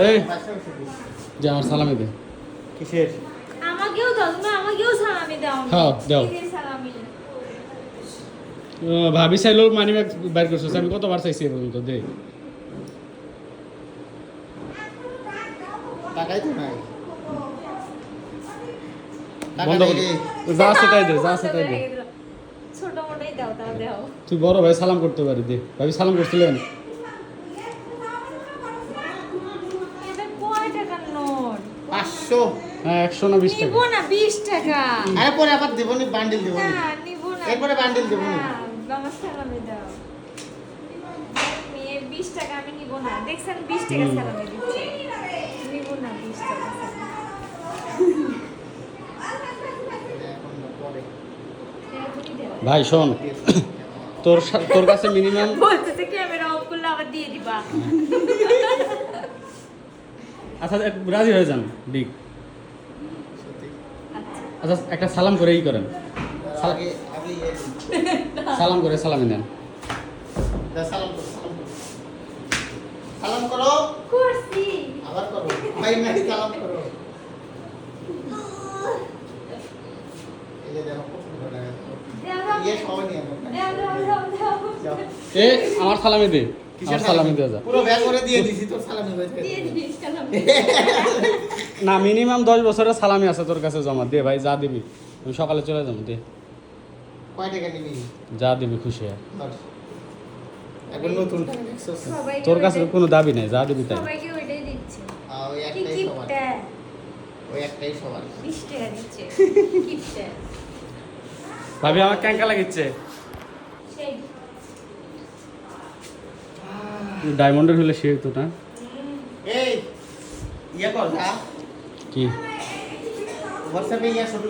এই যে আমার সালামি দে। কিসের? আমাকেও দাও, তুমি আমাকেও সালামি দাও। হ্যাঁ, দাও। এই যে সালামি। ভাবি চাইলো মানি ব্যাগ বাইর করছিস, আমি কতবার চাইছি এ পর্যন্ত দে। টাকাই তো নাই। বন্ধ করে যা আছে তাই দে, যা আছে তাই দে। ছোট মোটাই দাও, তাও দাও। তুই বড় ভাই সালাম করতে পারি দে। ভাবি সালাম করছিলেন? এটা কয় টাকার নোট? 500। হ্যাঁ 100 না 20 টাকা। নিবো না 20 টাকা। আরে পরে আবার দেবনি, বান্ডিল দেবনি। না, নিবো না। এরপরে বান্ডিল দেবো না। না, আমার সালামি দাও। মেয়ে 20 টাকা আমি নিবো না। দেখছেন 20 টাকা সালামি দিচ্ছে। নিবো না 20 টাকা সালামি। এখনই দাও। ভাই শোন, তোর কাছে মিনিমাম বলতেছে ক্যামেরা অফ করলে আবার দিয়ে দিবা। আচ্ছা রাজি হয়ে যান ডিক। আচ্ছা। আচ্ছা একটা সালাম করেই করেন। আগে আগে সালাম করে সালামি নেন। সালাম করো, সালাম করো। সালাম করো, করছি। আবার করো। ভাই নাই, সালাম করো। এই যে দেখো কত বড় টাকা। দাও, দাও। ইয়ে সবাই নিয়ে নাও। দাও, দাও, দাও, দাও। যাও। এ আমার সালামি দে, আমার সালামি দিয়ে যা। পুরো ব্যাগ করে দিয়ে দিছি, তোর সালামি হয়ে দিয়ে যাবে। দিস সালামি। না মিনিমাম 10 বছরের সালামি আছে তোর কাছে জমা দে ভাই, যা দিবি আমি সকালে চলে যাবো দে, কয় টাকা নিবি? যা দিবি খুশি হয়। ধর। এখন নতুন টাকা দেখছো? সবাইকে তোর কাছে ওইটাই- কোনো দাবি নাই, যা দিবি তাই। সবাইকে ওইটাই দিচ্ছে। ওই কি একটাই সবার। কিপটা? ওই একটাই সবার। 20 টাকা দিচ্ছে। কিপটা। ভাবি আমার ক্যাঙ্কা লাগিচ্ছে। সেই। ডায়মন্ডের হলে সে তো না এই ইয়ে কর যা। কি হোয়াটসঅ্যাপে ইয়ে ছবি